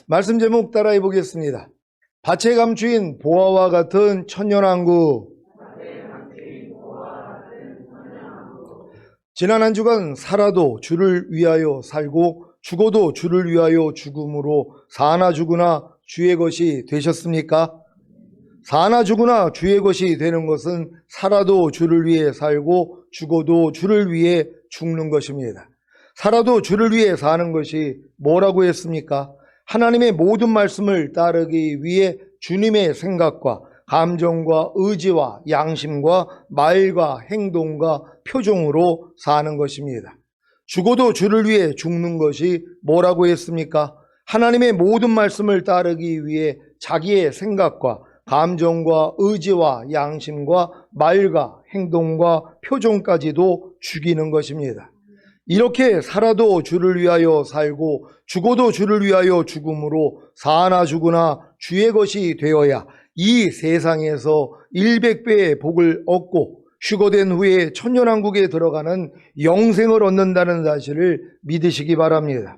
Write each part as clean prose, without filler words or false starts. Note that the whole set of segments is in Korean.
말씀 제목 따라해 보겠습니다. 밭에 감추인 보화와 같은 천년왕국. 지난 한 주간 살아도 주를 위하여 살고 죽어도 주를 위하여 죽음으로 사나 죽으나 주의 것이 되셨습니까? 사나 죽으나 주의 것이 되는 것은 살아도 주를 위해 살고 죽어도 주를 위해 죽는 것입니다. 살아도 주를 위해 사는 것이 뭐라고 했습니까? 하나님의 모든 말씀을 따르기 위해 주님의 생각과 감정과 의지와 양심과 말과 행동과 표정으로 사는 것입니다. 죽어도 주를 위해 죽는 것이 뭐라고 했습니까? 하나님의 모든 말씀을 따르기 위해 자기의 생각과 감정과 의지와 양심과 말과 행동과 표정까지도 죽이는 것입니다. 이렇게 살아도 주를 위하여 살고 죽어도 주를 위하여 죽음으로 사나 죽으나 주의 것이 되어야 이 세상에서 100배의 복을 얻고 휴거된 후에 천년왕국에 들어가는 영생을 얻는다는 사실을 믿으시기 바랍니다.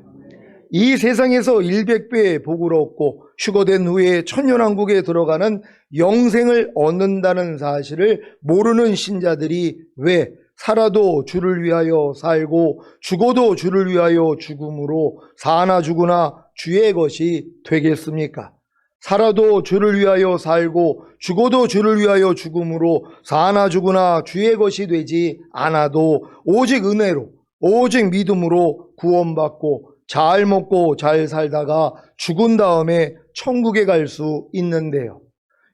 이 세상에서 100배의 복을 얻고 휴거된 후에 천년왕국에 들어가는 영생을 얻는다는 사실을 모르는 신자들이 왜 살아도 주를 위하여 살고 죽어도 주를 위하여 죽음으로 사나 죽으나 주의 것이 되겠습니까? 살아도 주를 위하여 살고 죽어도 주를 위하여 죽음으로 사나 죽으나 주의 것이 되지 않아도 오직 은혜로 오직 믿음으로 구원받고 잘 먹고 잘 살다가 죽은 다음에 천국에 갈 수 있는데요.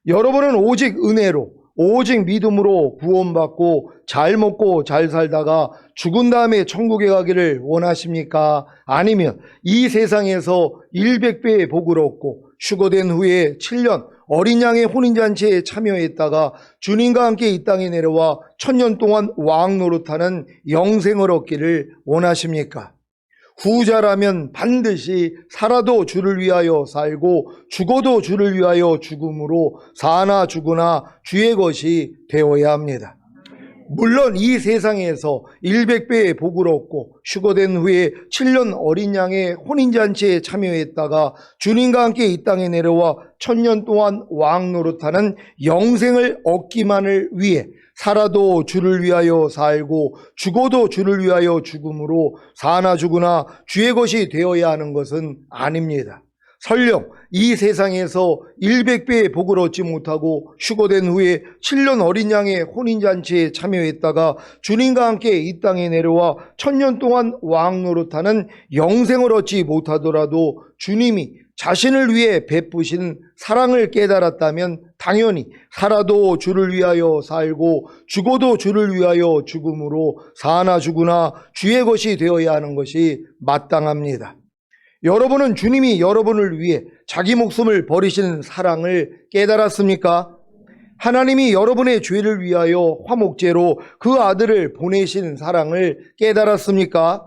여러분은 오직 은혜로 오직 믿음으로 구원받고 잘 먹고 잘 살다가 죽은 다음에 천국에 가기를 원하십니까? 아니면 이 세상에서 100배의 복을 얻고 휴거된 후에 7년 어린 양의 혼인잔치에 참여했다가 주님과 함께 이 땅에 내려와 천년 동안 왕 노릇하는 영생을 얻기를 원하십니까? 후자라면 반드시 살아도 주를 위하여 살고 죽어도 주를 위하여 죽음으로 사나 죽으나 주의 것이 되어야 합니다. 물론 이 세상에서 100배의 복을 얻고 휴거된 후에 7년 어린 양의 혼인잔치에 참여했다가 주님과 함께 이 땅에 내려와 천년 동안 왕 노릇하는 영생을 얻기만을 위해 살아도 주를 위하여 살고 죽어도 주를 위하여 죽음으로 사나 죽으나 주의 것이 되어야 하는 것은 아닙니다. 설령 이 세상에서 100배의 복을 얻지 못하고 휴거된 후에 7년 어린 양의 혼인잔치에 참여했다가 주님과 함께 이 땅에 내려와 천년 동안 왕 노릇하는 영생을 얻지 못하더라도 주님이 자신을 위해 베푸신 사랑을 깨달았다면 당연히 살아도 주를 위하여 살고 죽어도 주를 위하여 죽음으로 사나 죽으나 주의 것이 되어야 하는 것이 마땅합니다. 여러분은 주님이 여러분을 위해 자기 목숨을 버리신 사랑을 깨달았습니까? 하나님이 여러분의 죄를 위하여 화목제로 그 아들을 보내신 사랑을 깨달았습니까?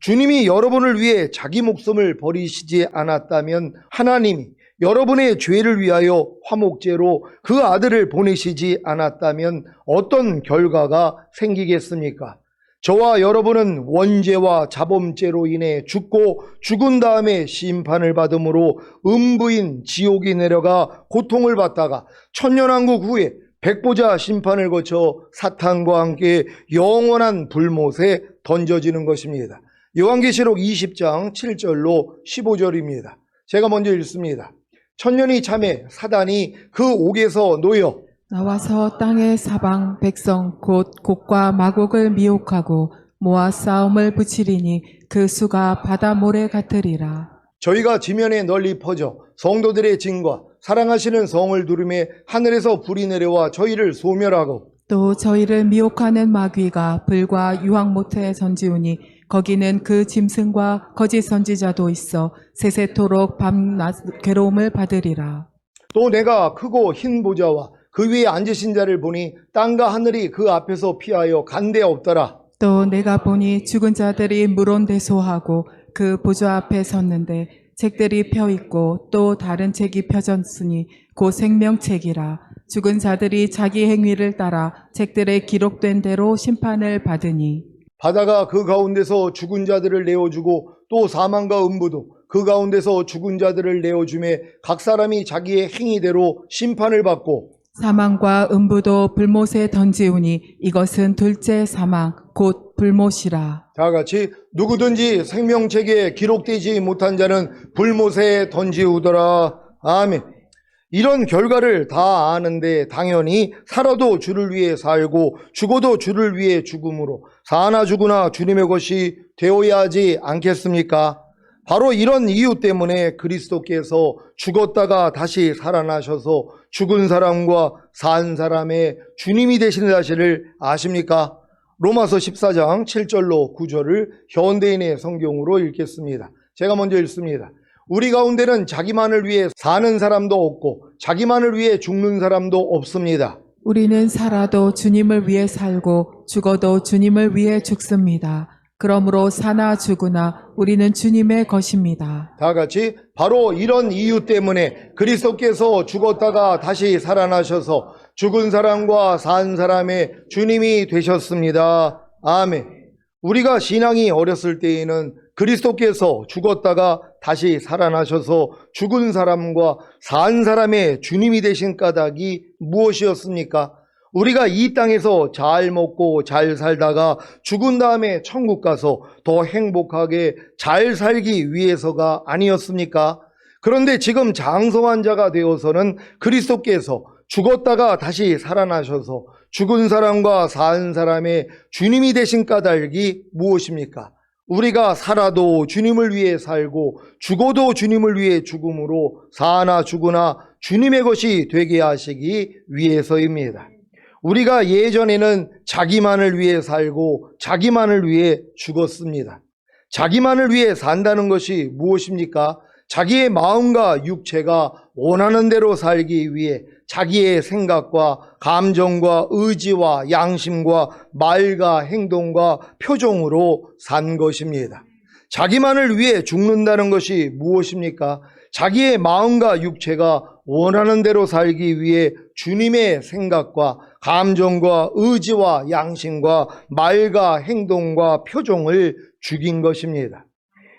주님이 여러분을 위해 자기 목숨을 버리시지 않았다면 하나님이 여러분의 죄를 위하여 화목제로 그 아들을 보내시지 않았다면 어떤 결과가 생기겠습니까? 저와 여러분은 원죄와 자범죄로 인해 죽고 죽은 다음에 심판을 받음으로 음부인 지옥이 내려가 고통을 받다가 천년왕국 후에 백보자 심판을 거쳐 사탄과 함께 영원한 불못에 던져지는 것입니다. 요한계시록 20장 7절로 15절입니다. 제가 먼저 읽습니다. 천년이 참에 사단이 그 옥에서 놓여 나와서 땅의 사방 백성 곧 곡과 마곡을 미혹하고 모아 싸움을 붙이리니 그 수가 바다 모래 같으리라. 저희가 지면에 널리 퍼져 성도들의 진과 사랑하시는 성을 두르매 하늘에서 불이 내려와 저희를 소멸하고 또 저희를 미혹하는 마귀가 불과 유황모트에 던지우니 거기는 그 짐승과 거짓 선지자도 있어 세세토록 밤낮 괴로움을 받으리라. 또 내가 크고 흰 보좌와 그 위에 앉으신 자를 보니 땅과 하늘이 그 앞에서 피하여 간데 없더라. 또 내가 보니 죽은 자들이 물론대소하고 그 보좌 앞에 섰는데 책들이 펴있고 또 다른 책이 펴졌으니 곧 생명책이라. 죽은 자들이 자기 행위를 따라 책들에 기록된 대로 심판을 받으니 바다가 그 가운데서 죽은 자들을 내어주고 또 사망과 음부도 그 가운데서 죽은 자들을 내어주매 각 사람이 자기의 행위대로 심판을 받고 사망과 음부도 불못에 던지우니 이것은 둘째 사망 곧 불못이라. 다 같이 누구든지 생명책에 기록되지 못한 자는 불못에 던지우더라. 아멘. 이런 결과를 다 아는데 당연히 살아도 주를 위해 살고 죽어도 주를 위해 죽음으로 사나 죽으나 주님의 것이 되어야 하지 않겠습니까? 바로 이런 이유 때문에 그리스도께서 죽었다가 다시 살아나셔서 죽은 사람과 산 사람의 주님이 되시는 사실을 아십니까? 로마서 14장 7절로 9절을 현대인의 성경으로 읽겠습니다. 제가 먼저 읽습니다. 우리 가운데는 자기만을 위해 사는 사람도 없고 자기만을 위해 죽는 사람도 없습니다. 우리는 살아도 주님을 위해 살고 죽어도 주님을 위해 죽습니다. 그러므로 사나 죽으나 우리는 주님의 것입니다. 다 같이 바로 이런 이유 때문에 그리스도께서 죽었다가 다시 살아나셔서 죽은 사람과 산 사람의 주님이 되셨습니다. 아멘. 우리가 신앙이 어렸을 때에는 그리스도께서 죽었다가 다시 살아나셔서 죽은 사람과 산 사람의 주님이 되신 까닭이 무엇이었습니까? 우리가 이 땅에서 잘 먹고 잘 살다가 죽은 다음에 천국 가서 더 행복하게 잘 살기 위해서가 아니었습니까? 그런데 지금 장성한 자가 되어서는 그리스도께서 죽었다가 다시 살아나셔서 죽은 사람과 산 사람의 주님이 되신 까닭이 무엇입니까? 우리가 살아도 주님을 위해 살고 죽어도 주님을 위해 죽음으로 사나 죽으나 주님의 것이 되게 하시기 위해서입니다. 우리가 예전에는 자기만을 위해 살고 자기만을 위해 죽었습니다. 자기만을 위해 산다는 것이 무엇입니까? 자기의 마음과 육체가 원하는 대로 살기 위해 자기의 생각과 감정과 의지와 양심과 말과 행동과 표정으로 산 것입니다. 자기만을 위해 죽는다는 것이 무엇입니까? 자기의 마음과 육체가 원하는 대로 살기 위해 주님의 생각과 감정과 의지와 양심과 말과 행동과 표정을 죽인 것입니다.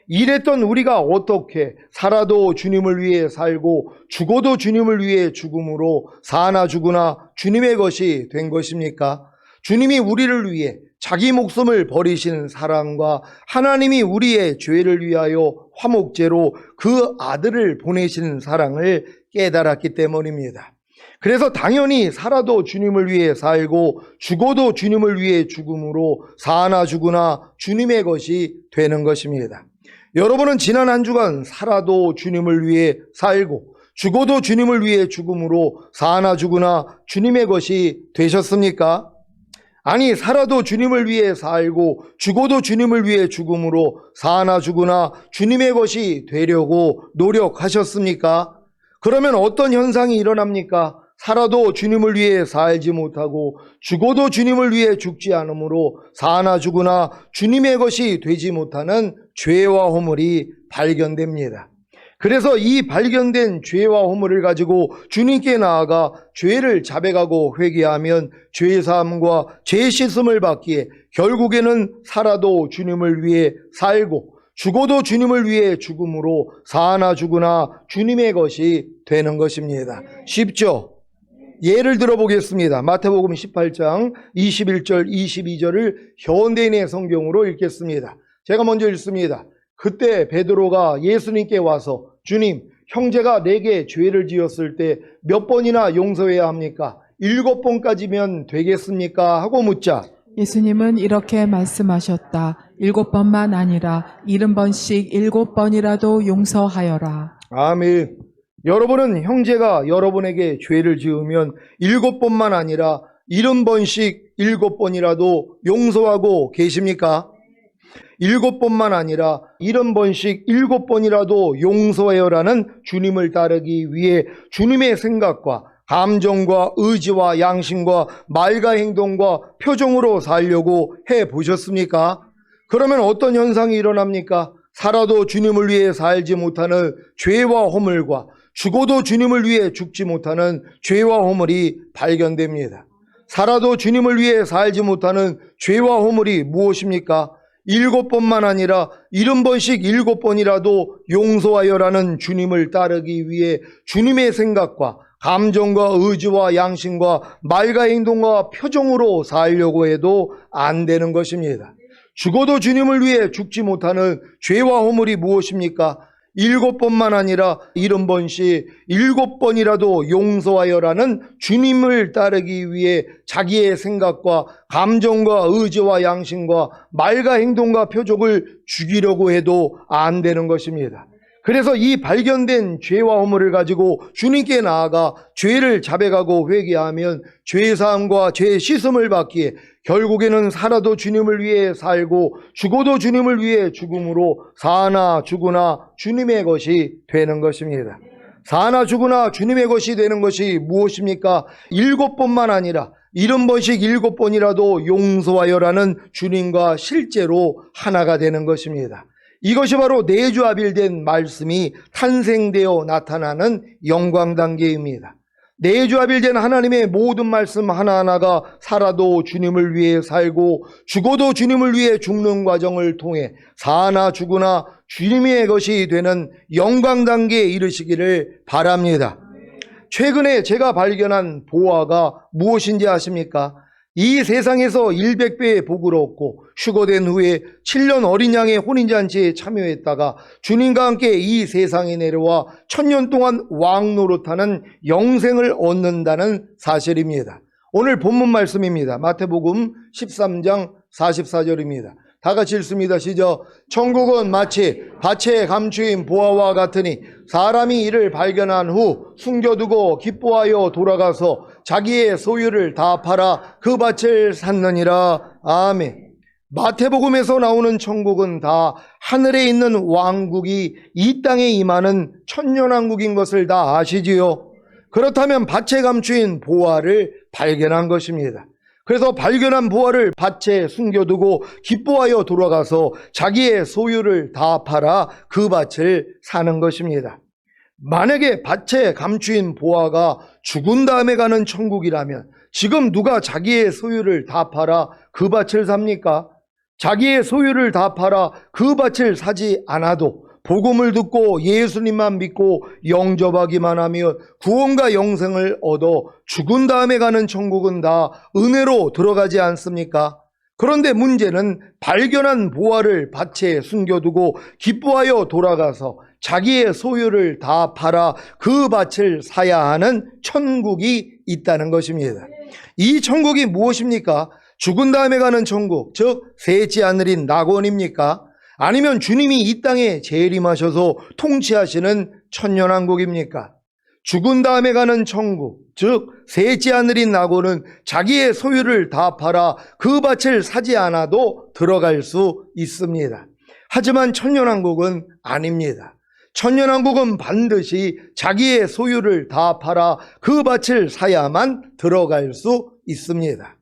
이랬던 우리가 어떻게 살아도 주님을 위해 살고 죽어도 주님을 위해 죽음으로 사나 죽으나 주님의 것이 된 것입니까? 주님이 우리를 위해 자기 목숨을 버리신 사랑과 하나님이 우리의 죄를 위하여 화목제로 그 아들을 보내신 사랑을 깨달았기 때문입니다. 그래서 당연히 살아도 주님을 위해 살고 죽어도 주님을 위해 죽음으로 사나 죽으나 주님의 것이 되는 것입니다. 여러분은 지난 한 주간 살아도 주님을 위해 살고 죽어도 주님을 위해 죽음으로 사나 죽으나 주님의 것이 되셨습니까? 아니, 살아도 주님을 위해 살고 죽어도 주님을 위해 죽음으로 사나 죽으나 주님의 것이 되려고 노력하셨습니까? 그러면 어떤 현상이 일어납니까? 살아도 주님을 위해 살지 못하고 죽어도 주님을 위해 죽지 않으므로 사나 죽으나 주님의 것이 되지 못하는 죄와 허물이 발견됩니다. 그래서 이 발견된 죄와 허물을 가지고 주님께 나아가 죄를 자백하고 회개하면 죄사함과 죄 씻음을 받기에 결국에는 살아도 주님을 위해 살고 죽어도 주님을 위해 죽음으로 사나 죽으나 주님의 것이 되는 것입니다. 쉽죠? 예를 들어보겠습니다. 마태복음 18장 21절 22절을 현대인의 성경으로 읽겠습니다. 제가 먼저 읽습니다. 그때 베드로가 예수님께 와서 주님, 형제가 내게 죄를 지었을 때 몇 번이나 용서해야 합니까? 7번까지면 되겠습니까? 하고 묻자 예수님은 이렇게 말씀하셨다. 7번만 아니라 70번씩 7번이라도 용서하여라. 아멘. 여러분은 형제가 여러분에게 죄를 지으면 7번만 아니라 70번씩 7번이라도 용서하고 계십니까? 7번만 아니라 70번씩 7번이라도 용서해요라는 주님을 따르기 위해 주님의 생각과 감정과 의지와 양심과 말과 행동과 표정으로 살려고 해보셨습니까? 그러면 어떤 현상이 일어납니까? 살아도 주님을 위해 살지 못하는 죄와 허물과 죽어도 주님을 위해 죽지 못하는 죄와 허물이 발견됩니다. 살아도 주님을 위해 살지 못하는 죄와 허물이 무엇입니까? 7번만 아니라 70번씩 7번이라도 용서하여라는 주님을 따르기 위해 주님의 생각과 감정과 의지와 양심과 말과 행동과 표정으로 살려고 해도 안 되는 것입니다. 죽어도 주님을 위해 죽지 못하는 죄와 허물이 무엇입니까? 7번만 아니라 70번씩 7번이라도 용서하여라는 주님을 따르기 위해 자기의 생각과 감정과 의지와 양심과 말과 행동과 표적을 죽이려고 해도 안 되는 것입니다. 그래서 이 발견된 죄와 허물을 가지고 주님께 나아가 죄를 자백하고 회개하면 죄사함과 죄 씻음을 받기에 결국에는 살아도 주님을 위해 살고 죽어도 주님을 위해 죽음으로 사나 죽으나 주님의 것이 되는 것입니다. 사나 죽으나 주님의 것이 되는 것이 무엇입니까? 7번만 아니라 70번씩 7번이라도 용서하여라는 주님과 실제로 하나가 되는 것입니다. 이것이 바로 내주합일된 말씀이 탄생되어 나타나는 영광 단계입니다. 내주합일된 하나님의 모든 말씀 하나하나가 살아도 주님을 위해 살고 죽어도 주님을 위해 죽는 과정을 통해 사나 죽으나 주님의 것이 되는 영광 단계에 이르시기를 바랍니다. 최근에 제가 발견한 보화가 무엇인지 아십니까? 이 세상에서 100배의 복을 얻고 휴거된 후에 7년 어린 양의 혼인잔치에 참여했다가 주님과 함께 이 세상에 내려와 1000년 동안 왕 노릇하는 영생을 얻는다는 사실입니다. 오늘 본문 말씀입니다. 마태복음 13장 44절입니다. 다 같이 읽습니다. 시작. 천국은 마치 밭에 감추인 보화와 같으니 사람이 이를 발견한 후 숨겨두고 기뻐하여 돌아가서 자기의 소유를 다 팔아 그 밭을 샀느니라. 아멘. 마태복음에서 나오는 천국은 다 하늘에 있는 왕국이 이 땅에 임하는 천년왕국인 것을 다 아시지요? 그렇다면 밭에 감추인 보화를 발견한 것입니다. 그래서 발견한 보화를 밭에 숨겨두고 기뻐하여 돌아가서 자기의 소유를 다 팔아 그 밭을 사는 것입니다. 만약에 밭에 감추인 보화가 죽은 다음에 가는 천국이라면 지금 누가 자기의 소유를 다 팔아 그 밭을 삽니까? 자기의 소유를 다 팔아 그 밭을 사지 않아도 복음을 듣고 예수님만 믿고 영접하기만 하면 구원과 영생을 얻어 죽은 다음에 가는 천국은 다 은혜로 들어가지 않습니까? 그런데 문제는 발견한 보화를 밭에 숨겨두고 기뻐하여 돌아가서 자기의 소유를 다 팔아 그 밭을 사야 하는 천국이 있다는 것입니다. 이 천국이 무엇입니까? 죽은 다음에 가는 천국, 즉 셋째 하늘인 낙원입니까? 아니면 주님이 이 땅에 재림하셔서 통치하시는 천년왕국입니까? 죽은 다음에 가는 천국, 즉 셋째 하늘인 낙원은 자기의 소유를 다 팔아 그 밭을 사지 않아도 들어갈 수 있습니다. 하지만 천년왕국은 아닙니다. 천년왕국은 반드시 자기의 소유를 다 팔아 그 밭을 사야만 들어갈 수 있습니다.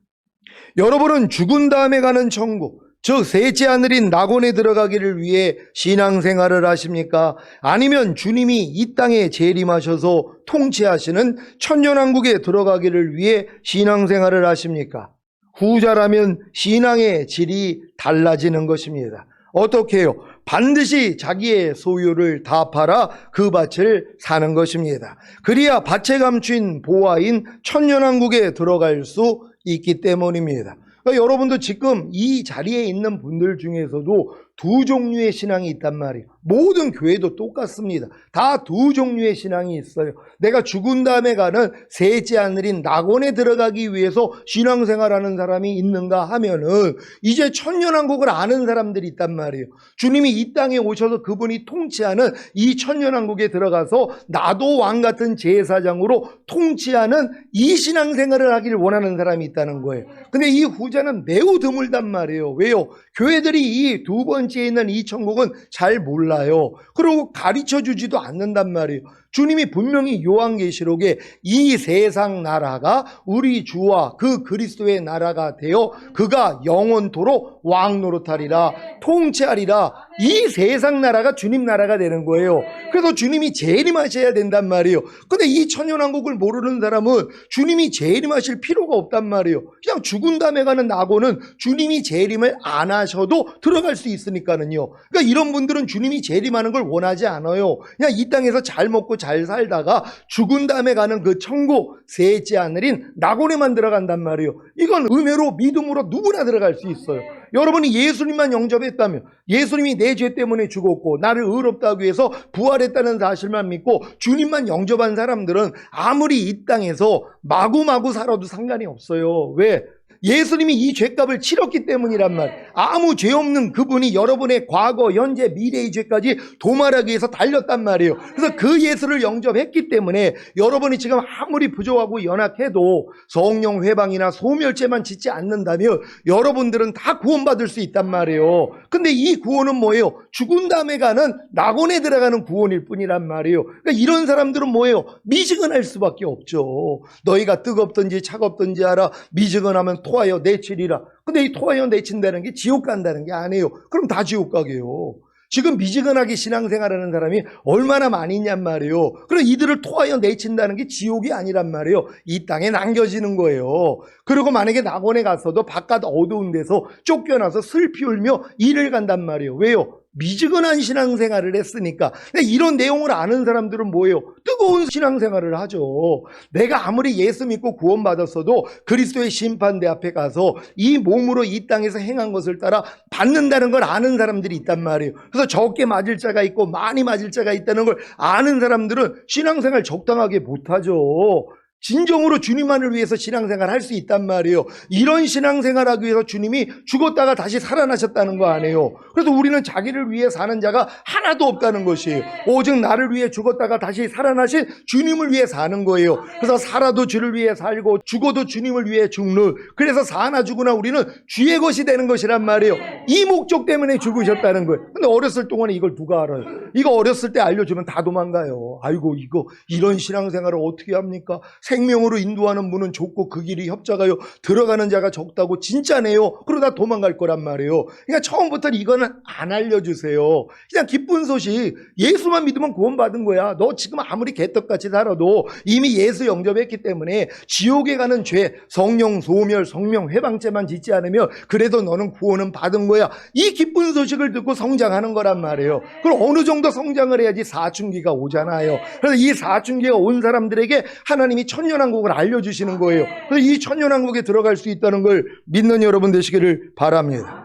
여러분은 죽은 다음에 가는 천국, 즉 셋째 하늘인 낙원에 들어가기를 위해 신앙생활을 하십니까? 아니면 주님이 이 땅에 재림하셔서 통치하시는 천년왕국에 들어가기를 위해 신앙생활을 하십니까? 후자라면 신앙의 질이 달라지는 것입니다. 어떻게 해요? 반드시 자기의 소유를 다 팔아 그 밭을 사는 것입니다. 그래야 밭에 감춘 보화인 천년왕국에 들어갈 수 있기 때문입니다. 그러니까 여러분도 지금 이 자리에 있는 분들 중에서도 두 종류의 신앙이 있단 말이에요. 모든 교회도 똑같습니다. 다 두 종류의 신앙이 있어요. 내가 죽은 다음에 가는 셋째 하늘인 낙원에 들어가기 위해서 신앙생활하는 사람이 있는가 하면은 이제 천년왕국을 아는 사람들이 있단 말이에요. 주님이 이 땅에 오셔서 그분이 통치하는 이 천년왕국에 들어가서 나도 왕 같은 제사장으로 통치하는 이 신앙생활을 하기를 원하는 사람이 있다는 거예요. 근데 이 후자는 매우 드물단 말이에요. 왜요? 교회들이 이 두 번째에 있는 이 천국은 잘 몰라요. 그리고 가르쳐 주지도 않는단 말이에요. 주님이 분명히 요한계시록에 이 세상 나라가 우리 주와 그 그리스도의 나라가 되어 그가 영원토록 왕 노릇하리라, 통치하리라. 이 세상 나라가 주님 나라가 되는 거예요. 그래서 주님이 재림하셔야 된단 말이에요. 근데 이 천년왕국을 모르는 사람은 주님이 재림하실 필요가 없단 말이에요. 그냥 죽은 다음에 가는 낙원은 주님이 재림을 안 하셔도 들어갈 수 있으니까는요. 그러니까 이런 분들은 주님이 재림하는 걸 원하지 않아요. 그냥 이 땅에서 잘 먹고 잘 살다가 죽은 다음에 가는 그 천국, 셋째 하늘인 낙원에만 들어간단 말이에요. 이건 은혜로 믿음으로 누구나 들어갈 수 있어요. 여러분이 예수님만 영접했다면, 예수님이 내 죄 때문에 죽었고 나를 의롭다 하기 위해서 부활했다는 사실만 믿고 주님만 영접한 사람들은 아무리 이 땅에서 마구마구 살아도 상관이 없어요. 왜? 예수님이 이 죄값을 치렀기 때문이란 말. 아무 죄 없는 그분이 여러분의 과거, 현재, 미래의 죄까지 도말하기 위해서 달렸단 말이에요. 그래서 그 예수를 영접했기 때문에 여러분이 지금 아무리 부족하고 연약해도 성령 회방이나 소멸죄만 짓지 않는다면 여러분들은 다 구원받을 수 있단 말이에요. 근데 이 구원은 뭐예요? 죽은 다음에 가는 낙원에 들어가는 구원일 뿐이란 말이에요. 그러니까 이런 사람들은 뭐예요? 미지근할 수밖에 없죠. 너희가 뜨겁든지 차갑든지 알아. 미지근하면 토하여 내치리라. 근데 이 토하여 내친다는 게 지옥 간다는 게 아니에요. 그럼 다 지옥 가게요. 지금 미지근하게 신앙생활하는 사람이 얼마나 많이 있냔 말이에요. 그럼 이들을 토하여 내친다는 게 지옥이 아니란 말이에요. 이 땅에 남겨지는 거예요. 그리고 만약에 낙원에 갔어도 바깥 어두운 데서 쫓겨나서 슬피 울며 일을 간단 말이에요. 왜요? 미지근한 신앙생활을 했으니까. 이런 내용을 아는 사람들은 뭐예요? 뜨거운 신앙생활을 하죠. 내가 아무리 예수 믿고 구원받았어도 그리스도의 심판대 앞에 가서 이 몸으로 이 땅에서 행한 것을 따라 받는다는 걸 아는 사람들이 있단 말이에요. 그래서 적게 맞을 자가 있고 많이 맞을 자가 있다는 걸 아는 사람들은 신앙생활 적당하게 못하죠. 진정으로 주님만을 위해서 신앙생활 할 수 있단 말이에요. 이런 신앙생활 하기 위해서 주님이 죽었다가 다시 살아나셨다는 거 아니에요. 그래서 우리는 자기를 위해 사는 자가 하나도 없다는 것이에요. 오직 나를 위해 죽었다가 다시 살아나신 주님을 위해 사는 거예요. 그래서 살아도 주를 위해 살고 죽어도 주님을 위해 죽는, 그래서 사나 죽으나 우리는 주의 것이 되는 것이란 말이에요. 이 목적 때문에 죽으셨다는 거예요. 근데 어렸을 동안에 이걸 누가 알아요? 이거 어렸을 때 알려주면 다 도망가요. 아이고 이거 이런 신앙생활을 어떻게 합니까? 생명으로 인도하는 문은 좁고 그 길이 협착하여 들어가는 자가 적다고 진짜네요. 그러다 도망갈 거란 말이에요. 그러니까 처음부터 이거는 안 알려주세요. 그냥 기쁜 소식, 예수만 믿으면 구원받은 거야. 너 지금 아무리 개떡같이 살아도 이미 예수 영접했기 때문에 지옥에 가는 죄, 성령 소멸, 성령 회방죄만 짓지 않으면 그래도 너는 구원은 받은 거야. 이 기쁜 소식을 듣고 성장하는 거란 말이에요. 그럼 어느 정도 성장을 해야지 사춘기가 오잖아요. 그래서 이 사춘기가 온 사람들에게 하나님이 천년왕국을 알려주시는 거예요. 그래서 이 천년왕국에 들어갈 수 있다는 걸 믿는 여러분 되시기를 바랍니다.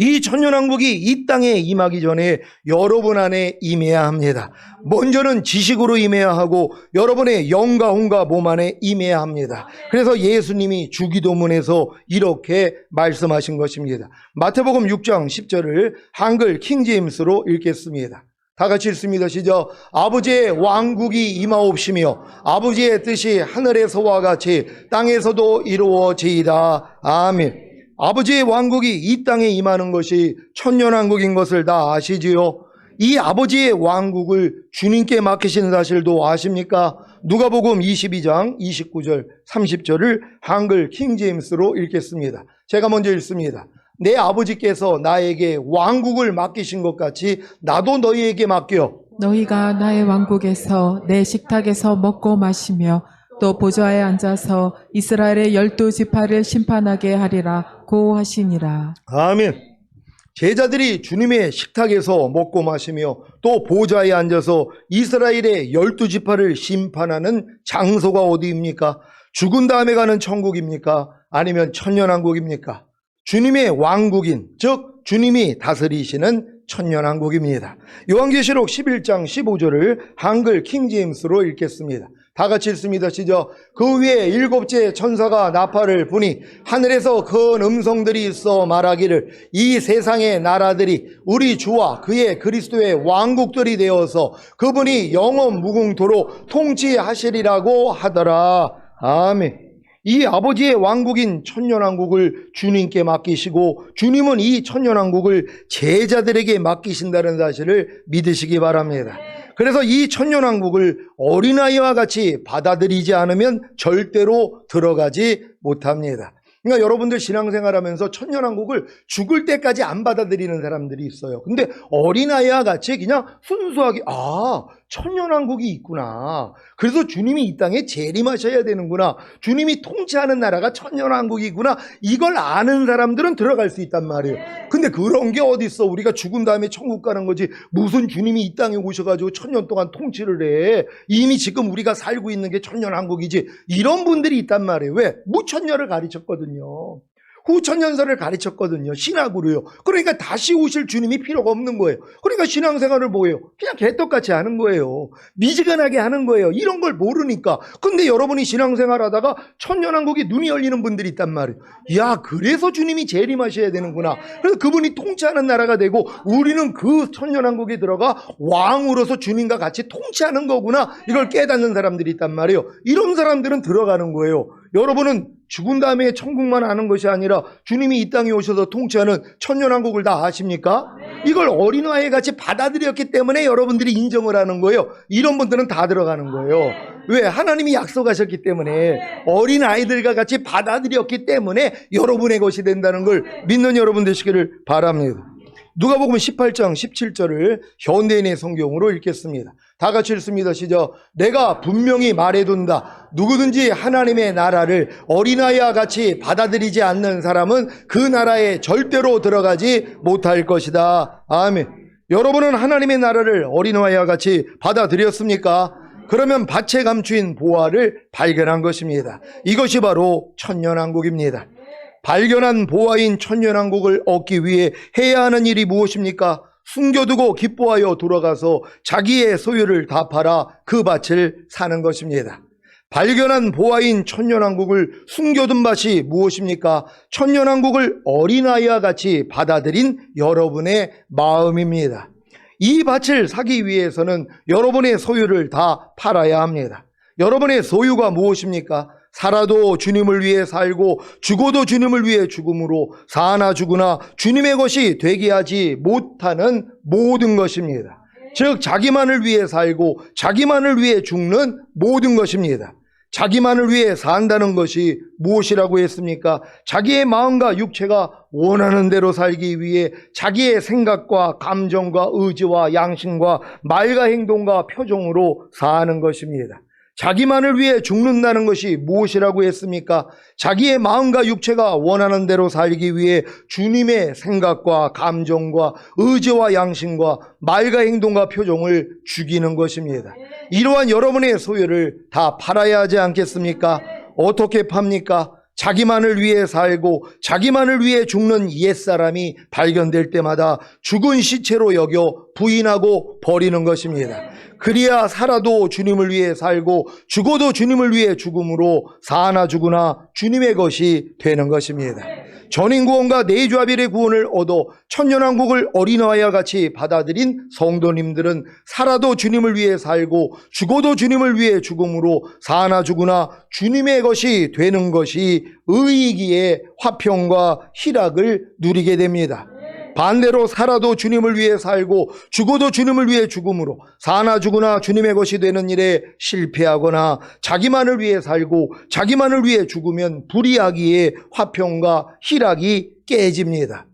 이 천년왕국이 이 땅에 임하기 전에 여러분 안에 임해야 합니다. 먼저는 지식으로 임해야 하고 여러분의 영과 혼과 몸 안에 임해야 합니다. 그래서 예수님이 주기도문에서 이렇게 말씀하신 것입니다. 마태복음 6장 10절을 한글 킹제임스로 읽겠습니다. 다 같이 읽습니다. 시작. 아버지의 왕국이 임하옵시며 아버지의 뜻이 하늘에서와 같이 땅에서도 이루어지이다. 아멘. 아버지의 왕국이 이 땅에 임하는 것이 천년왕국인 것을 다 아시지요? 이 아버지의 왕국을 주님께 맡기신 사실도 아십니까? 누가복음 22장 29절 30절을 한글 킹제임스로 읽겠습니다. 제가 먼저 읽습니다. 내 아버지께서 나에게 왕국을 맡기신 것 같이 나도 너희에게 맡겨. 너희가 나의 왕국에서 내 식탁에서 먹고 마시며 또 보좌에 앉아서 이스라엘의 12지파를 심판하게 하리라 고 하시니라. 아멘. 제자들이 주님의 식탁에서 먹고 마시며 또 보좌에 앉아서 이스라엘의 12지파를 심판하는 장소가 어디입니까? 죽은 다음에 가는 천국입니까? 아니면 천년왕국입니까? 주님의 왕국인, 즉 주님이 다스리시는 천년왕국입니다. 요한계시록 11장 15절을 한글 킹제임스로 읽겠습니다. 다 같이 읽습니다. 시작. 그 위에 일곱째 천사가 나팔을 부니 하늘에서 큰 음성들이 있어 말하기를 이 세상의 나라들이 우리 주와 그의 그리스도의 왕국들이 되어서 그분이 영원 무궁토록 통치하시리라고 하더라. 아멘. 이 아버지의 왕국인 천년왕국을 주님께 맡기시고 주님은 이 천년왕국을 제자들에게 맡기신다는 사실을 믿으시기 바랍니다. 그래서 이 천년왕국을 어린아이와 같이 받아들이지 않으면 절대로 들어가지 못합니다. 그러니까 여러분들 신앙생활하면서 천년왕국을 죽을 때까지 안 받아들이는 사람들이 있어요. 근데 어린아이와 같이 그냥 순수하게 천년왕국이 있구나. 그래서 주님이 이 땅에 재림하셔야 되는구나. 주님이 통치하는 나라가 천년왕국이구나. 이걸 아는 사람들은 들어갈 수 있단 말이에요. 근데 그런 게 어디 있어. 우리가 죽은 다음에 천국 가는 거지. 무슨 주님이 이 땅에 오셔가지고 천년 동안 통치를 해. 이미 지금 우리가 살고 있는 게 천년왕국이지. 이런 분들이 있단 말이에요. 왜? 무천년을 가르쳤거든요. 후천년설을 가르쳤거든요. 신학으로요. 그러니까 다시 오실 주님이 필요가 없는 거예요. 그러니까 신앙생활을 뭐예요? 그냥 개떡같이 하는 거예요. 미지근하게 하는 거예요. 이런 걸 모르니까. 근데 여러분이 신앙생활 하다가 천년왕국에 눈이 열리는 분들이 있단 말이에요. 야, 그래서 주님이 재림하셔야 되는구나. 그래서 그분이 통치하는 나라가 되고 우리는 그 천년왕국에 들어가 왕으로서 주님과 같이 통치하는 거구나. 이걸 깨닫는 사람들이 있단 말이에요. 이런 사람들은 들어가는 거예요. 여러분은 죽은 다음에 천국만 아는 것이 아니라 주님이 이 땅에 오셔서 통치하는 천년왕국을 다 아십니까? 이걸 어린아이 같이 받아들였기 때문에 여러분들이 인정을 하는 거예요. 이런 분들은 다 들어가는 거예요. 왜? 하나님이 약속하셨기 때문에 어린아이들과 같이 받아들였기 때문에 여러분의 것이 된다는 걸 믿는 여러분 되시기를 바랍니다. 누가복음 18장 17절을 현대인의 성경으로 읽겠습니다. 다 같이 읽습니다. 시작. 내가 분명히 말해둔다. 누구든지 하나님의 나라를 어린아이와 같이 받아들이지 않는 사람은 그 나라에 절대로 들어가지 못할 것이다. 아멘. 여러분은 하나님의 나라를 어린아이와 같이 받아들였습니까? 그러면 밭에 감추인 보화를 발견한 것입니다. 이것이 바로 천년왕국입니다. 발견한 보화인 천년왕국을 얻기 위해 해야 하는 일이 무엇입니까? 숨겨두고 기뻐하여 돌아가서 자기의 소유를 다 팔아 그 밭을 사는 것입니다. 발견한 보화인 천년왕국을 숨겨둔 밭이 무엇입니까? 천년왕국을 어린아이와 같이 받아들인 여러분의 마음입니다. 이 밭을 사기 위해서는 여러분의 소유를 다 팔아야 합니다. 여러분의 소유가 무엇입니까? 살아도 주님을 위해 살고 죽어도 주님을 위해 죽음으로 사나 죽으나 주님의 것이 되게 하지 못하는 모든 것입니다. 즉 자기만을 위해 살고 자기만을 위해 죽는 모든 것입니다. 자기만을 위해 산다는 것이 무엇이라고 했습니까? 자기의 마음과 육체가 원하는 대로 살기 위해 자기의 생각과 감정과 의지와 양심과 말과 행동과 표정으로 사는 것입니다. 자기만을 위해 죽는다는 것이 무엇이라고 했습니까? 자기의 마음과 육체가 원하는 대로 살기 위해 주님의 생각과 감정과 의지와 양심과 말과 행동과 표정을 죽이는 것입니다. 이러한 여러분의 소유를 다 팔아야 하지 않겠습니까? 어떻게 팝니까? 자기만을 위해 살고 자기만을 위해 죽는 옛사람이 발견될 때마다 죽은 시체로 여겨 부인하고 버리는 것입니다. 그리야 살아도 주님을 위해 살고 죽어도 주님을 위해 죽음으로 사나 죽으나 주님의 것이 되는 것입니다. 전인구원과 내주아벨의 구원을 얻어 천년왕국을 어린아이와 같이 받아들인 성도님들은 살아도 주님을 위해 살고 죽어도 주님을 위해 죽음으로 사나 죽으나 주님의 것이 되는 것이 의이기에 화평과 희락을 누리게 됩니다. 반대로 살아도 주님을 위해 살고 죽어도 주님을 위해 죽음으로 사나 죽으나 주님의 것이 되는 일에 실패하거나 자기만을 위해 살고 자기만을 위해 죽으면 불의하기에 화평과 희락이 깨집니다.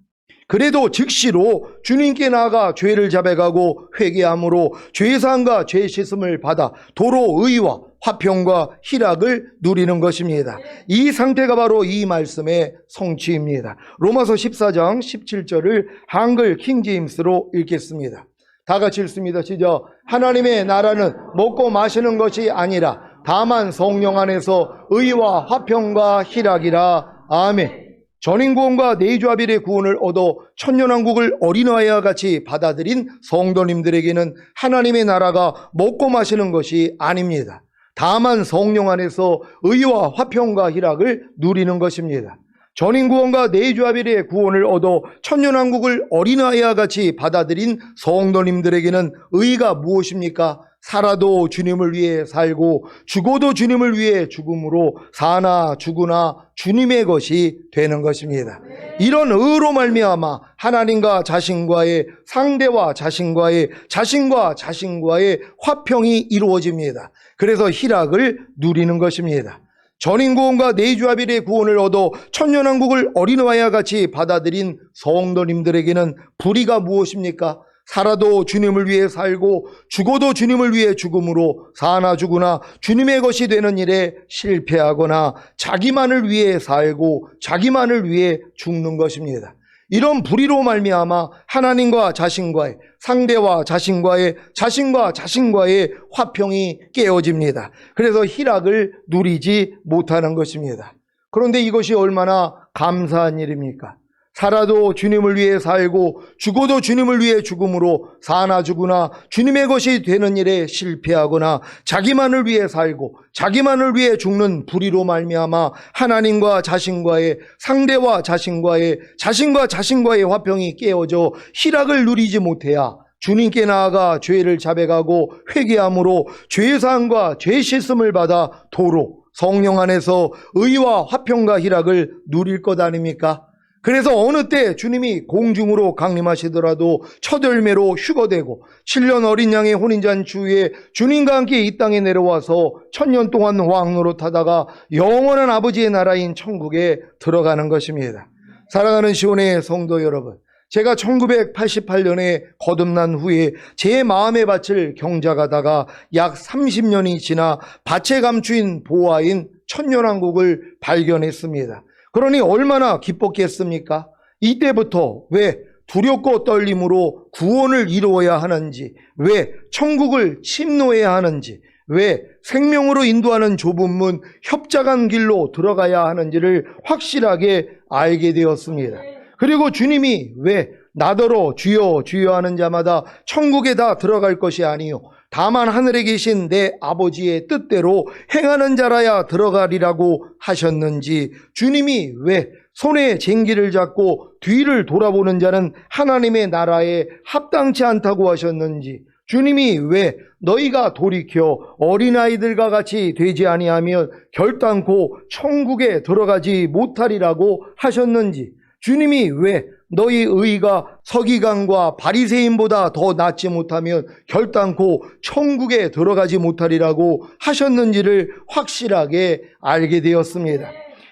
그래도 즉시로 주님께 나아가 죄를 자백하고 회개함으로 죄사함과 죄 씻음을 받아 도로 의와 화평과 희락을 누리는 것입니다. 이 상태가 바로 이 말씀의 성취입니다. 로마서 14장 17절을 한글 킹제임스로 읽겠습니다. 다 같이 읽습니다. 시작. 하나님의 나라는 먹고 마시는 것이 아니라 다만 성령 안에서 의와 화평과 희락이라. 아멘. 전인구원과 내주아벨의 구원을 얻어 천년왕국을 어린아이와 같이 받아들인 성도님들에게는 하나님의 나라가 먹고 마시는 것이 아닙니다. 다만 성령 안에서 의와 화평과 희락을 누리는 것입니다. 전인구원과 내주아벨의 구원을 얻어 천년왕국을 어린아이와 같이 받아들인 성도님들에게는 의가 무엇입니까? 살아도 주님을 위해 살고 죽어도 주님을 위해 죽음으로 사나 죽으나 주님의 것이 되는 것입니다. 이런 의로 말미암아 하나님과 자신과의 상대와 자신과의 자신과 자신과의 화평이 이루어집니다. 그래서 희락을 누리는 것입니다. 전인구원과 내주아벨의 구원을 얻어 천년왕국을 어린아이와 같이 받아들인 성도님들에게는 불의가 무엇입니까? 살아도 주님을 위해 살고 죽어도 주님을 위해 죽음으로 사나 죽으나 주님의 것이 되는 일에 실패하거나 자기만을 위해 살고 자기만을 위해 죽는 것입니다. 이런 불의로 말미암아 하나님과 자신과의 상대와 자신과의 자신과 자신과의 화평이 깨어집니다. 그래서 희락을 누리지 못하는 것입니다. 그런데 이것이 얼마나 감사한 일입니까? 살아도 주님을 위해 살고 죽어도 주님을 위해 죽음으로 사나 죽으나 주님의 것이 되는 일에 실패하거나 자기만을 위해 살고 자기만을 위해 죽는 불의로 말미암아 하나님과 자신과의 상대와 자신과의 자신과 자신과의 화평이 깨어져 희락을 누리지 못해야 주님께 나아가 죄를 자백하고 회개함으로 죄사함과 죄 씻음을 받아 도로 성령 안에서 의와 화평과 희락을 누릴 것 아닙니까? 그래서 어느 때 주님이 공중으로 강림하시더라도 첫 열매로 휴거되고 7년 어린 양의 혼인잔치후에 주님과 함께 이 땅에 내려와서 1000년 동안 왕노릇 하다가 영원한 아버지의 나라인 천국에 들어가는 것입니다. 사랑하는 시온의 성도 여러분, 제가 1988년에 거듭난 후에 제 마음의 밭을 경작하다가 약 30년이 지나 밭에 감추인 보화인 천년왕국을 발견했습니다. 그러니 얼마나 기뻤겠습니까? 이때부터 왜 두렵고 떨림으로 구원을 이루어야 하는지, 왜 천국을 침노해야 하는지, 왜 생명으로 인도하는 좁은 문 협착한 길로 들어가야 하는지를 확실하게 알게 되었습니다. 그리고 주님이 왜 나더러 주여 주여 하는 자마다 천국에 다 들어갈 것이 아니요 다만 하늘에 계신 내 아버지의 뜻대로 행하는 자라야 들어가리라고 하셨는지, 주님이 왜 손에 쟁기를 잡고 뒤를 돌아보는 자는 하나님의 나라에 합당치 않다고 하셨는지, 주님이 왜 너희가 돌이켜 어린아이들과 같이 되지 아니하면 결단코 천국에 들어가지 못하리라고 하셨는지, 주님이 왜 너희 의가 서기관과 바리새인보다 더 낫지 못하면 결단코 천국에 들어가지 못하리라고 하셨는지를 확실하게 알게 되었습니다.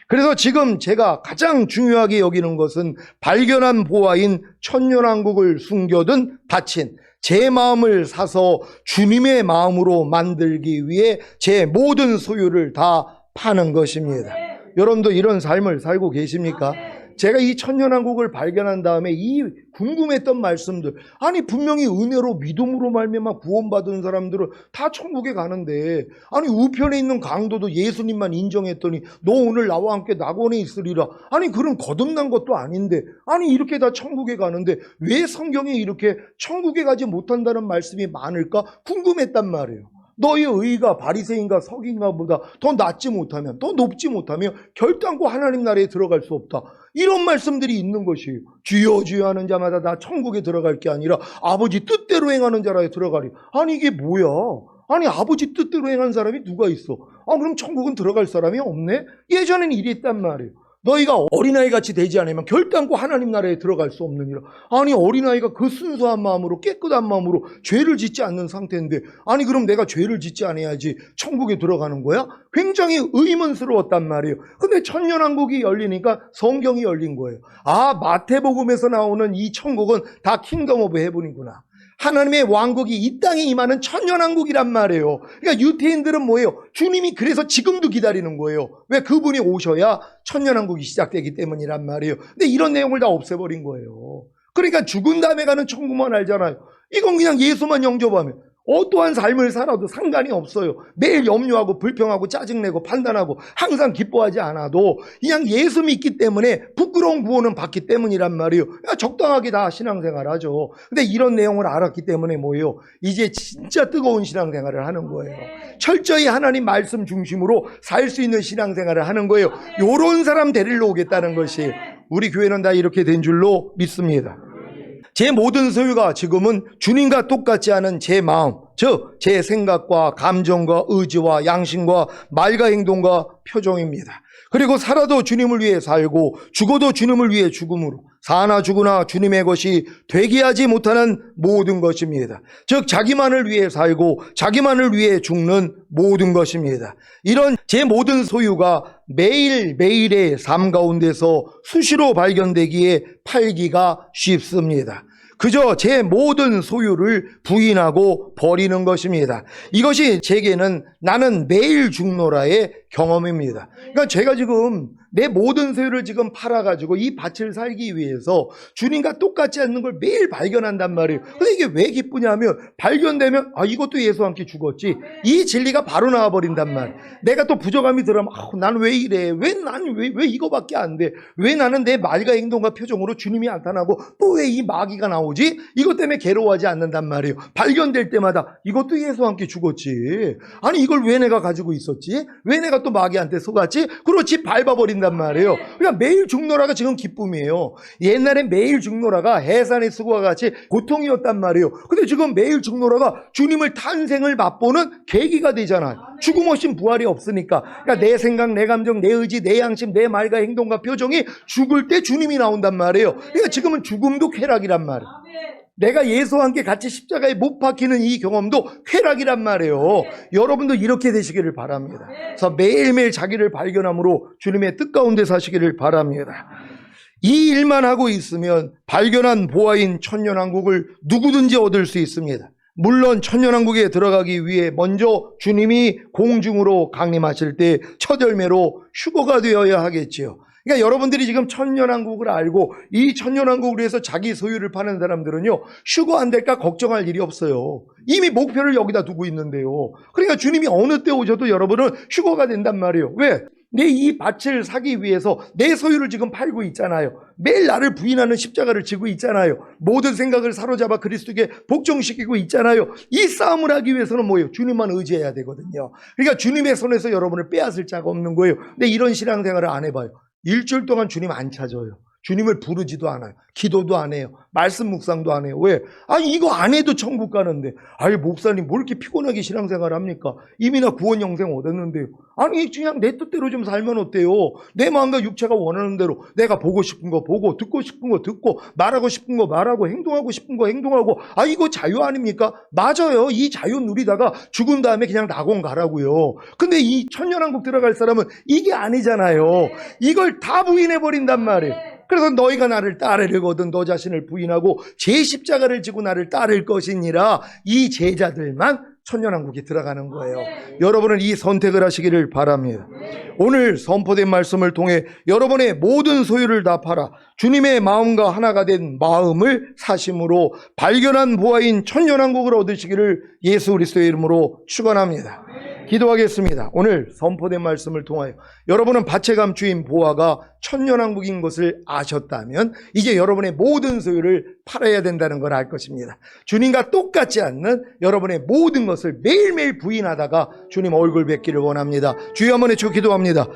그래서 지금 제가 가장 중요하게 여기는 것은 발견한 보화인 천년왕국을 숨겨둔 바친 제 마음을 사서 주님의 마음으로 만들기 위해 제 모든 소유를 다 파는 것입니다. 여러분도 이런 삶을 살고 계십니까? 제가 이 천년왕국을 발견한 다음에 이 궁금했던 말씀들, 아니 분명히 은혜로 믿음으로 말미암아 구원받은 사람들은 다 천국에 가는데, 아니 우편에 있는 강도도 예수님만 인정했더니 너 오늘 나와 함께 낙원에 있으리라, 아니 그럼 거듭난 것도 아닌데 아니 이렇게 다 천국에 가는데 왜 성경에 이렇게 천국에 가지 못한다는 말씀이 많을까 궁금했단 말이에요. 너의 의가 바리새인과 서기관보다 더 낫지 못하면, 더 높지 못하면 결단코 하나님 나라에 들어갈 수 없다, 이런 말씀들이 있는 것이에요. 주여 주여 하는 자마다 다 천국에 들어갈 게 아니라 아버지 뜻대로 행하는 자라에 들어가리. 아니 이게 뭐야? 아니 아버지 뜻대로 행하는 사람이 누가 있어? 그럼 천국은 들어갈 사람이 없네? 예전엔 이랬단 말이에요. 너희가 어린아이같이 되지 않으면 결단코 하나님 나라에 들어갈 수 없느니라. 아니 어린아이가 그 순수한 마음으로 깨끗한 마음으로 죄를 짓지 않는 상태인데, 아니 그럼 내가 죄를 짓지 않아야지 천국에 들어가는 거야? 굉장히 의문스러웠단 말이에요. 근데 천년왕국이 열리니까 성경이 열린 거예요. 마태복음에서 나오는 이 천국은 다 킹덤 오브 헤븐이구나. 하나님의 왕국이 이 땅에 임하는 천년왕국이란 말이에요. 그러니까 유태인들은 뭐예요? 주님이 그래서 지금도 기다리는 거예요. 왜? 그분이 오셔야 천년왕국이 시작되기 때문이란 말이에요. 근데 이런 내용을 다 없애버린 거예요. 그러니까 죽은 다음에 가는 천국만 알잖아요. 이건 그냥 예수만 영접하면 어떠한 삶을 살아도 상관이 없어요. 매일 염려하고 불평하고 짜증내고 판단하고 항상 기뻐하지 않아도 그냥 예수 믿기 때문에 부끄러운 구원은 받기 때문이란 말이에요. 그러니까 적당하게 다 신앙생활 하죠. 근데 이런 내용을 알았기 때문에 뭐예요? 이제 진짜 뜨거운 신앙생활을 하는 거예요. 철저히 하나님 말씀 중심으로 살 수 있는 신앙생활을 하는 거예요. 요런 사람 데리러 오겠다는 것이, 우리 교회는 다 이렇게 된 줄로 믿습니다. 제 모든 소유가 지금은 주님과 똑같지 않은 제 마음, 즉 제 생각과 감정과 의지와 양심과 말과 행동과 표정입니다. 그리고 살아도 주님을 위해 살고 죽어도 주님을 위해 죽음으로 사나 죽으나 주님의 것이 되게 하지 못하는 모든 것입니다. 즉 자기만을 위해 살고 자기만을 위해 죽는 모든 것입니다. 이런 제 모든 소유가 매일매일의 삶 가운데서 수시로 발견되기에 팔기가 쉽습니다. 그저 제 모든 소유를 부인하고 버리는 것입니다. 이것이 제게는 나는 매일 죽노라의 경험입니다. 그러니까 제가 지금 내 모든 소유를 지금 팔아가지고 이 밭을 살기 위해서 주님과 똑같지 않는 걸 매일 발견한단 말이에요. 근데 이게 왜 기쁘냐면 발견되면 이것도 예수와 함께 죽었지. 이 진리가 바로 나와버린단 말이에요. 내가 또 부족함이 들으면 나는 왜 이래? 왜 이거밖에 안 돼? 왜 나는 내 말과 행동과 표정으로 주님이 나타나고 또 왜 이 마귀가 나오지? 이것 때문에 괴로워하지 않는단 말이에요. 발견될 때마다 이것도 예수와 함께 죽었지. 아니 이걸 왜 내가 가지고 있었지? 왜 내가 또 마귀한테 속았지? 그렇지 밟아버린단 말이에요. 그러니까 매일 죽노라가 지금 기쁨이에요. 옛날엔 매일 죽노라가 해산의 수고와 같이 고통이었단 말이에요. 근데 지금 매일 죽노라가 주님을 탄생을 맛보는 계기가 되잖아요. 죽음 없인 부활이 없으니까. 그러니까 내 생각, 내 감정, 내 의지, 내 양심, 내 말과 행동과 표정이 죽을 때 주님이 나온단 말이에요. 그러니까 지금은 죽음도 쾌락이란 말이에요. 내가 예수와 함께 같이 십자가에 못 박히는 이 경험도 쾌락이란 말이에요. 여러분도 이렇게 되시기를 바랍니다. 그래서 매일매일 자기를 발견함으로 주님의 뜻 가운데 사시기를 바랍니다. 이 일만 하고 있으면 발견한 보아인 천년왕국을 누구든지 얻을 수 있습니다. 물론 천년왕국에 들어가기 위해 먼저 주님이 공중으로 강림하실 때 첫 열매로 휴거가 되어야 하겠지요. 그러니까 여러분들이 지금 천년왕국을 알고 이 천년왕국을 위해서 자기 소유를 파는 사람들은요, 휴거 안 될까 걱정할 일이 없어요. 이미 목표를 여기다 두고 있는데요. 그러니까 주님이 어느 때 오셔도 여러분은 휴거가 된단 말이에요. 왜? 내 이 밭을 사기 위해서 내 소유를 지금 팔고 있잖아요. 매일 나를 부인하는 십자가를 지고 있잖아요. 모든 생각을 사로잡아 그리스도께 복종시키고 있잖아요. 이 싸움을 하기 위해서는 뭐예요? 주님만 의지해야 되거든요. 그러니까 주님의 손에서 여러분을 빼앗을 자가 없는 거예요. 근데 이런 신앙생활을 안 해봐요. 일주일 동안 주님 안 찾아요. 주님을 부르지도 않아요. 기도도 안 해요. 말씀 묵상도 안 해요. 왜? 이거 안 해도 천국 가는데. 목사님 뭐 이렇게 피곤하게 신앙생활 합니까? 이미 나 구원 영생 얻었는데요. 그냥 내 뜻대로 좀 살면 어때요? 내 마음과 육체가 원하는 대로 내가 보고 싶은 거 보고 듣고 싶은 거 듣고 말하고 싶은 거 말하고 행동하고 싶은 거 행동하고 이거 자유 아닙니까? 맞아요. 이 자유 누리다가 죽은 다음에 그냥 낙원 가라고요. 근데 이 천년왕국 들어갈 사람은 이게 아니잖아요. 이걸 다 부인해버린단 말이에요. 그래서 너희가 나를 따르려거든 너 자신을 부인하고 제 십자가를 지고 나를 따를 것이니라. 이 제자들만 천년왕국에 들어가는 거예요. 여러분은 이 선택을 하시기를 바랍니다. 오늘 선포된 말씀을 통해 여러분의 모든 소유를 다 팔아 주님의 마음과 하나가 된 마음을 사심으로 발견한 보아인 천년왕국을 얻으시기를 예수 그리스도의 이름으로 축원합니다. 기도하겠습니다. 오늘 선포된 말씀을 통하여 여러분은 밭에 감추인 보아가 천년왕국인 것을 아셨다면 이제 여러분의 모든 소유를 팔아야 된다는 걸 알 것입니다. 주님과 똑같지 않는 여러분의 모든 것을 매일매일 부인하다가 주님 얼굴 뵙기를 원합니다. 주여 한번 외치고 기도합니다.